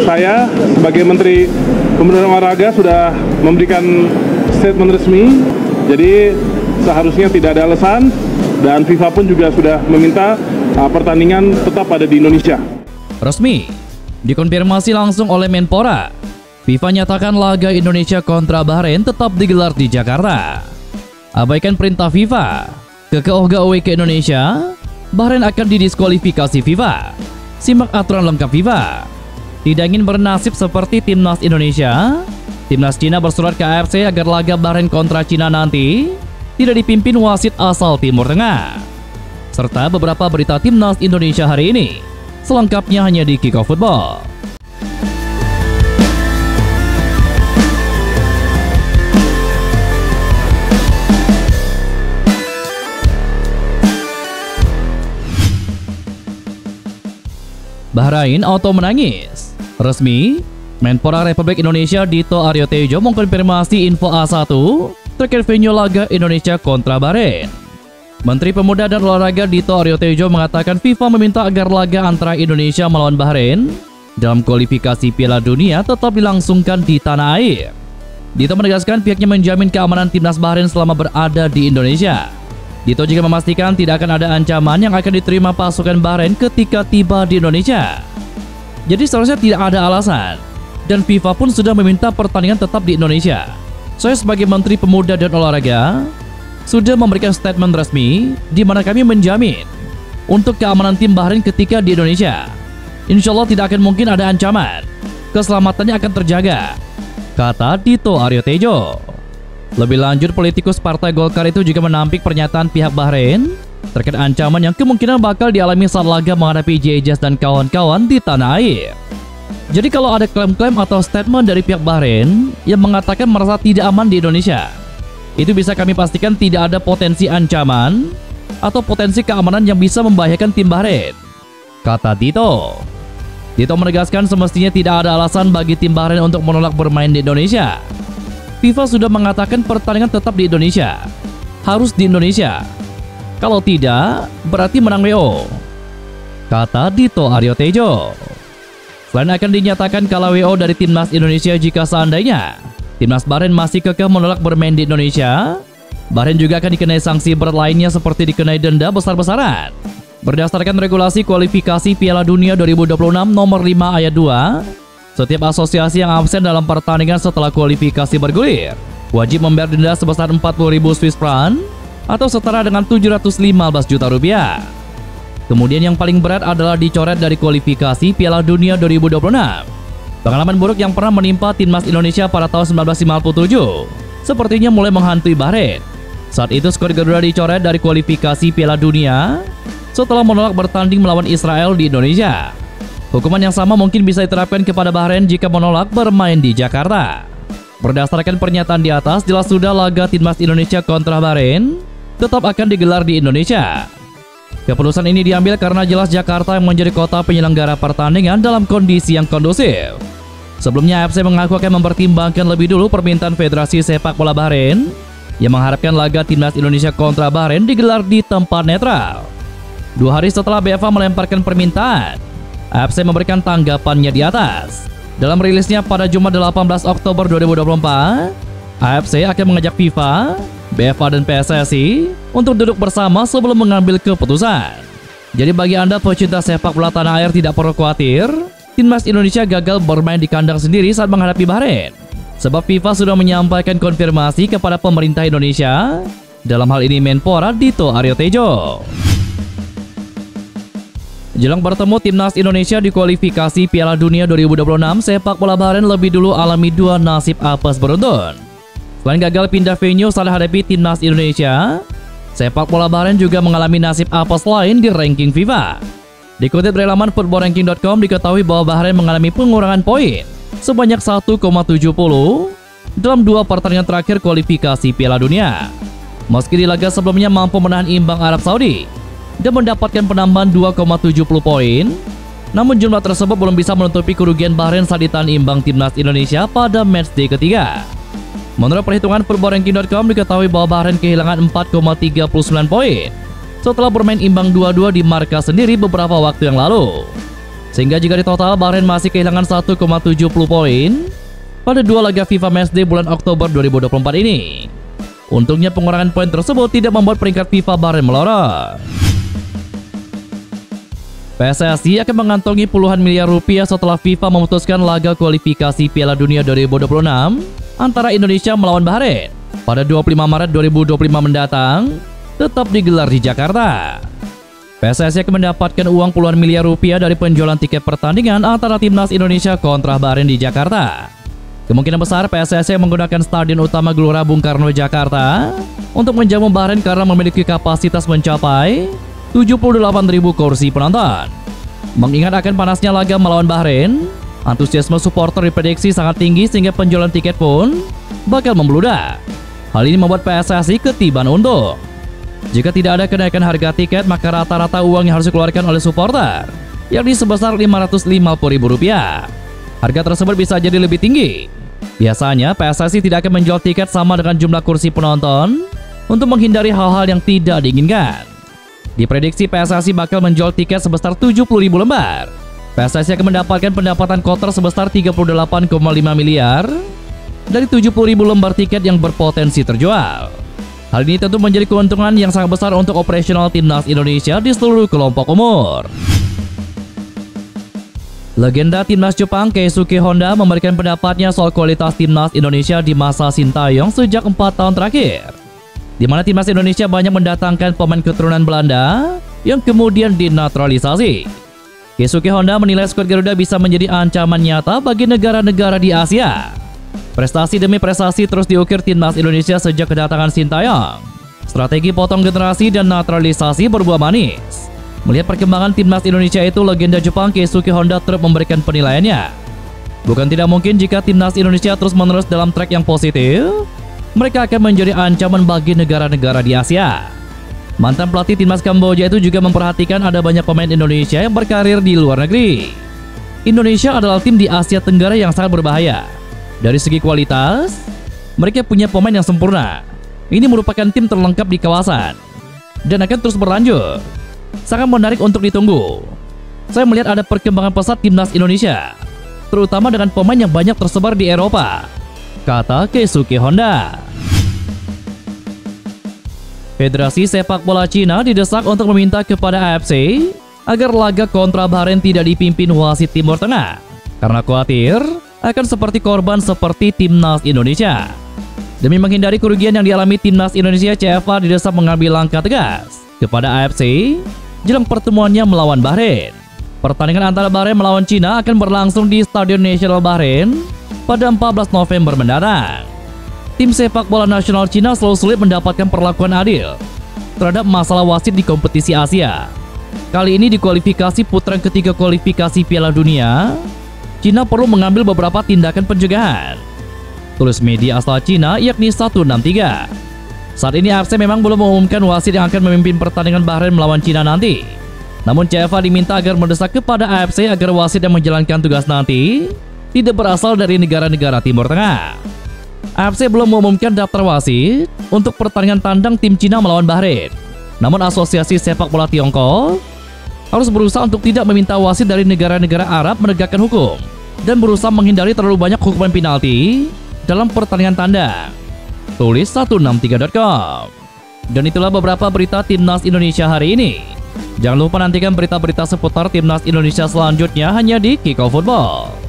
saya sebagai Menteri Pemuda dan Olahraga sudah memberikan statement resmi. Jadi seharusnya tidak ada alasan, dan FIFA pun juga sudah meminta pertandingan tetap ada di Indonesia. Resmi dikonfirmasi langsung oleh Menpora. FIFA nyatakan laga Indonesia kontra Bahrain tetap digelar di Jakarta. Abaikan perintah FIFA, Kekeoga away ke Indonesia, Bahrain akan didiskualifikasi FIFA. Simak aturan lengkap FIFA. Tidak ingin bernasib seperti timnas Indonesia, timnas Cina bersurat ke AFC agar laga Bahrain kontra Cina nanti tidak dipimpin wasit asal Timur Tengah. Serta beberapa berita timnas Indonesia hari ini. Selengkapnya hanya di Kickoff Football. Bahrain auto menangis. Resmi, Menpora Republik Indonesia Dito Aryo Tejo mengkonfirmasi info A1 terkait venue laga Indonesia kontra Bahrain. Menteri Pemuda dan Olahraga Dito Aryo Tejo mengatakan FIFA meminta agar laga antara Indonesia melawan Bahrain dalam kualifikasi Piala Dunia tetap dilangsungkan di tanah air. Dito menegaskan pihaknya menjamin keamanan timnas Bahrain selama berada di Indonesia. Dito juga memastikan tidak akan ada ancaman yang akan diterima pasukan Bahrain ketika tiba di Indonesia. Jadi seharusnya tidak ada alasan, dan FIFA pun sudah meminta pertandingan tetap di Indonesia. Saya sebagai Menteri Pemuda dan Olahraga sudah memberikan statement resmi di mana kami menjamin untuk keamanan tim Bahrain ketika di Indonesia. Insya Allah tidak akan mungkin ada ancaman, keselamatannya akan terjaga, kata Dito Aryo Tejo. Lebih lanjut, politikus Partai Golkar itu juga menampik pernyataan pihak Bahrain terkait ancaman yang kemungkinan bakal dialami saat laga menghadapi Jejaz dan kawan-kawan di tanah air. Jadi kalau ada klaim-klaim atau statement dari pihak Bahrain yang mengatakan merasa tidak aman di Indonesia, itu bisa kami pastikan tidak ada potensi ancaman atau potensi keamanan yang bisa membahayakan tim Bahrain, kata Dito. Dito menegaskan semestinya tidak ada alasan bagi tim Bahrain untuk menolak bermain di Indonesia. FIFA sudah mengatakan pertandingan tetap di Indonesia, harus di Indonesia. Kalau tidak, berarti menang WO, kata Dito Aryo Tejo. Selain akan dinyatakan kalah WO dari timnas Indonesia jika seandainya timnas Bahrain masih kekeh menolak bermain di Indonesia, Bahrain juga akan dikenai sanksi berat lainnya seperti dikenai denda besar-besaran. Berdasarkan regulasi kualifikasi Piala Dunia 2026 nomor 5 ayat 2, setiap asosiasi yang absen dalam pertandingan setelah kualifikasi bergulir wajib membayar denda sebesar 40.000 Swiss franc atau setara dengan 715 juta rupiah. Kemudian yang paling berat adalah dicoret dari kualifikasi Piala Dunia 2026. Pengalaman buruk yang pernah menimpa timnas Indonesia pada tahun 1957 sepertinya mulai menghantui Bahrain. Saat itu skor Garuda dicoret dari kualifikasi Piala Dunia setelah menolak bertanding melawan Israel di Indonesia. Hukuman yang sama mungkin bisa diterapkan kepada Bahrain jika menolak bermain di Jakarta. Berdasarkan pernyataan di atas, jelas sudah laga timnas Indonesia kontra Bahrain tetap akan digelar di Indonesia. Keputusan ini diambil karena jelas Jakarta yang menjadi kota penyelenggara pertandingan dalam kondisi yang kondusif. Sebelumnya AFC mengaku akan mempertimbangkan lebih dulu permintaan Federasi Sepak Bola Bahrain yang mengharapkan laga timnas Indonesia kontra Bahrain digelar di tempat netral. 2 hari setelah BFA melemparkan permintaan, AFC memberikan tanggapannya di atas. Dalam rilisnya pada Jumat 18 Oktober 2024, AFC akan mengajak FIFA, BFA dan PSSI untuk duduk bersama sebelum mengambil keputusan. Jadi bagi Anda pecinta sepak bola tanah air tidak perlu khawatir, timnas Indonesia gagal bermain di kandang sendiri saat menghadapi Bahrain. Sebab FIFA sudah menyampaikan konfirmasi kepada pemerintah Indonesia, dalam hal ini Menpora Dito Aryo Tejo. Jelang bertemu timnas Indonesia di kualifikasi Piala Dunia 2026, sepak bola Bahrain lebih dulu alami 2 nasib apes beruntun. Selain gagal pindah venue saat hadapi timnas Indonesia, sepak bola Bahrain juga mengalami nasib apes lain di ranking FIFA. Dikutip dari laman footballranking.com, diketahui bahwa Bahrain mengalami pengurangan poin sebanyak 1,70 dalam 2 pertandingan terakhir kualifikasi Piala Dunia. Meski di laga sebelumnya mampu menahan imbang Arab Saudi dan mendapatkan penambahan 2,70 poin, namun jumlah tersebut belum bisa menutupi kerugian Bahrain saat ditahan imbang timnas Indonesia pada matchday ketiga. Menurut perhitungan footballranking.com, diketahui bahwa Bahrain kehilangan 4,39 poin setelah bermain imbang 2-2 di markas sendiri beberapa waktu yang lalu. Sehingga jika di total Bahrain masih kehilangan 1,70 poin pada 2 laga FIFA Matchday bulan Oktober 2024 ini. Untungnya pengurangan poin tersebut tidak membuat peringkat FIFA Bahrain melorot. PSSI akan mengantongi puluhan miliar rupiah setelah FIFA memutuskan laga kualifikasi Piala Dunia 2026 antara Indonesia melawan Bahrain pada 25 Maret 2025 mendatang tetap digelar di Jakarta. PSSI akan mendapatkan uang puluhan miliar rupiah dari penjualan tiket pertandingan antara Timnas Indonesia kontra Bahrain di Jakarta. Kemungkinan besar PSSI menggunakan Stadion Utama Gelora Bung Karno Jakarta untuk menjamu Bahrain karena memiliki kapasitas mencapai 78.000 kursi penonton. Mengingat akan panasnya laga melawan Bahrain, antusiasme supporter diprediksi sangat tinggi sehingga penjualan tiket pun bakal membludak. Hal ini membuat PSSI ketiban untung. Jika tidak ada kenaikan harga tiket, maka rata-rata uang yang harus dikeluarkan oleh supporter yakni sebesar Rp550.000. Harga tersebut bisa jadi lebih tinggi. Biasanya PSSI tidak akan menjual tiket sama dengan jumlah kursi penonton untuk menghindari hal-hal yang tidak diinginkan. Diprediksi PSSI bakal menjual tiket sebesar 70.000 lembar. PSSI akan mendapatkan pendapatan kotor sebesar 38,5 miliar dari 70.000 lembar tiket yang berpotensi terjual. Hal ini tentu menjadi keuntungan yang sangat besar untuk operasional Timnas Indonesia di seluruh kelompok umur. Legenda Timnas Jepang Keisuke Honda memberikan pendapatnya soal kualitas Timnas Indonesia di masa Sintayong sejak 4 tahun terakhir, di mana Timnas Indonesia banyak mendatangkan pemain keturunan Belanda yang kemudian dinaturalisasi. Keisuke Honda menilai skuad Garuda bisa menjadi ancaman nyata bagi negara-negara di Asia. Prestasi demi prestasi terus diukir Timnas Indonesia sejak kedatangan Sintayong. Strategi potong generasi dan naturalisasi berbuah manis. Melihat perkembangan Timnas Indonesia itu, legenda Jepang Keisuke Honda terus memberikan penilaiannya. Bukan tidak mungkin jika Timnas Indonesia terus-menerus dalam track yang positif, mereka akan menjadi ancaman bagi negara-negara di Asia. Mantan pelatih Timnas Kamboja itu juga memperhatikan ada banyak pemain Indonesia yang berkarir di luar negeri. Indonesia adalah tim di Asia Tenggara yang sangat berbahaya. Dari segi kualitas, mereka punya pemain yang sempurna. Ini merupakan tim terlengkap di kawasan dan akan terus berlanjut. Sangat menarik untuk ditunggu. Saya melihat ada perkembangan pesat Timnas Indonesia, terutama dengan pemain yang banyak tersebar di Eropa, kata Keisuke Honda. Federasi Sepak Bola Cina didesak untuk meminta kepada AFC agar laga kontra Bahrain tidak dipimpin wasit Timur Tengah karena khawatir akan seperti korban seperti Timnas Indonesia. Demi menghindari kerugian yang dialami Timnas Indonesia, CFA didesak mengambil langkah tegas kepada AFC jelang pertemuannya melawan Bahrain. Pertandingan antara Bahrain melawan Cina akan berlangsung di Stadion Nasional Bahrain pada 14 November mendatang. Tim sepak bola nasional Cina selalu sulit mendapatkan perlakuan adil terhadap masalah wasit di kompetisi Asia. Kali ini di kualifikasi putaran ketiga kualifikasi Piala Dunia, Cina perlu mengambil beberapa tindakan pencegahan, tulis media asal Cina yakni 163. Saat ini AFC memang belum mengumumkan wasit yang akan memimpin pertandingan Bahrain melawan Cina nanti. Namun CFA diminta agar mendesak kepada AFC agar wasit yang menjalankan tugas nanti tidak berasal dari negara-negara Timur Tengah. AFC belum mengumumkan daftar wasit untuk pertandingan tandang tim Cina melawan Bahrain. Namun Asosiasi Sepak Bola Tiongkok harus berusaha untuk tidak meminta wasit dari negara-negara Arab menegakkan hukum dan berusaha menghindari terlalu banyak hukuman penalti dalam pertandingan tandang, tulis 163.com. Dan itulah beberapa berita Timnas Indonesia hari ini. Jangan lupa nantikan berita-berita seputar Timnas Indonesia selanjutnya hanya di Kickoff Football.